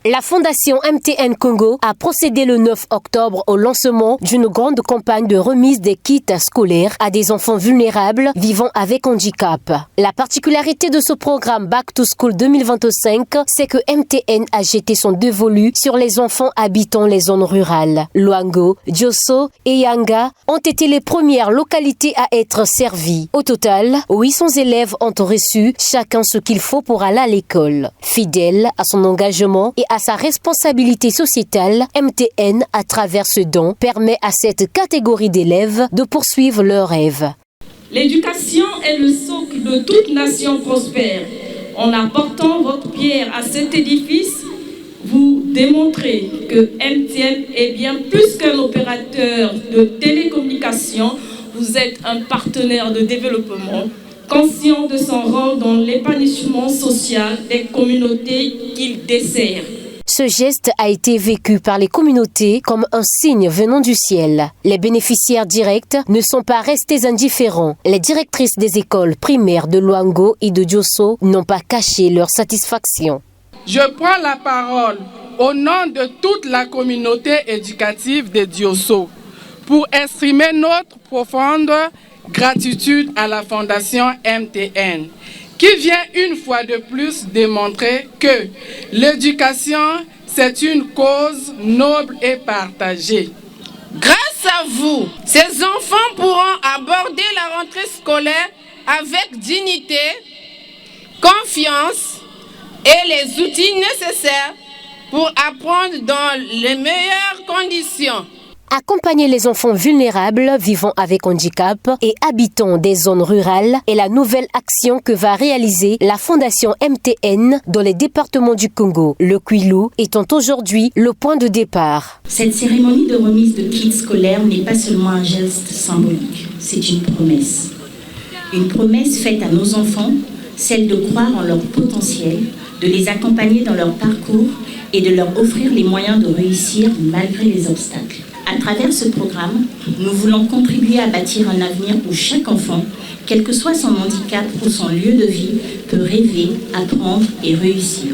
La Fondation MTN Congo a procédé le 9 octobre au lancement d'une grande campagne de remise des kits scolaires à des enfants vulnérables vivant avec handicap. La particularité de ce programme Back to School 2025, c'est que MTN a jeté son dévolu sur les enfants habitant les zones rurales. Luango, Diosso et Yanga ont été les premières localités à être servies. Au total, 800 élèves ont reçu chacun ce qu'il faut pour aller à l'école. Fidèle à son engagement et à sa responsabilité sociétale, MTN, à travers ce don, permet à cette catégorie d'élèves de poursuivre leurs rêves. L'éducation est le socle de toute nation prospère. En apportant votre pierre à cet édifice, vous démontrez que MTN est bien plus qu'un opérateur de télécommunications. Vous êtes un partenaire de développement, conscient de son rôle dans l'épanouissement social des communautés qu'il dessert. Ce geste a été vécu par les communautés comme un signe venant du ciel. Les bénéficiaires directs ne sont pas restés indifférents. Les directrices des écoles primaires de Luango et de Diosso n'ont pas caché leur satisfaction. Je prends la parole au nom de toute la communauté éducative de Diosso pour exprimer notre profonde gratitude à la Fondation MTN, qui vient une fois de plus démontrer que l'éducation, c'est une cause noble et partagée. Grâce à vous, ces enfants pourront aborder la rentrée scolaire avec dignité, confiance et les outils nécessaires pour apprendre dans les meilleures conditions. Accompagner les enfants vulnérables vivant avec handicap et habitant des zones rurales est la nouvelle action que va réaliser la Fondation MTN dans les départements du Congo, le Kwilu étant aujourd'hui le point de départ. Cette cérémonie de remise de kits scolaires n'est pas seulement un geste symbolique, c'est une promesse. Une promesse faite à nos enfants, celle de croire en leur potentiel, de les accompagner dans leur parcours et de leur offrir les moyens de réussir malgré les obstacles. À travers ce programme, nous voulons contribuer à bâtir un avenir où chaque enfant, quel que soit son handicap ou son lieu de vie, peut rêver, apprendre et réussir.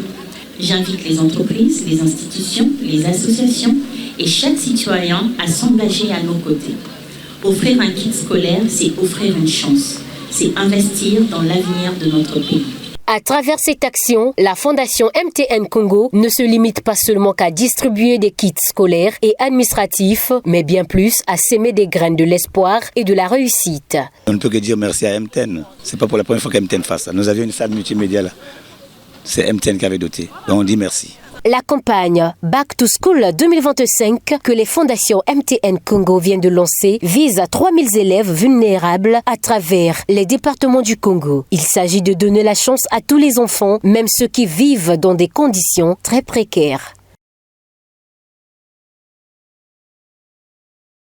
J'invite les entreprises, les institutions, les associations et chaque citoyen à s'engager à nos côtés. Offrir un kit scolaire, c'est offrir une chance. C'est investir dans l'avenir de notre pays. À travers cette action, la Fondation MTN Congo ne se limite pas seulement qu'à distribuer des kits scolaires et administratifs, mais bien plus à s'aimer des graines de l'espoir et de la réussite. On ne peut que dire merci à MTN. C'est pas pour la première fois qu'MTN fasse ça. Nous avions une salle multimédia là. C'est MTN qui avait doté. Donc on dit merci. La campagne Back to School 2025 que les fondations MTN Congo viennent de lancer vise à 3000 élèves vulnérables à travers les départements du Congo. Il s'agit de donner la chance à tous les enfants, même ceux qui vivent dans des conditions très précaires.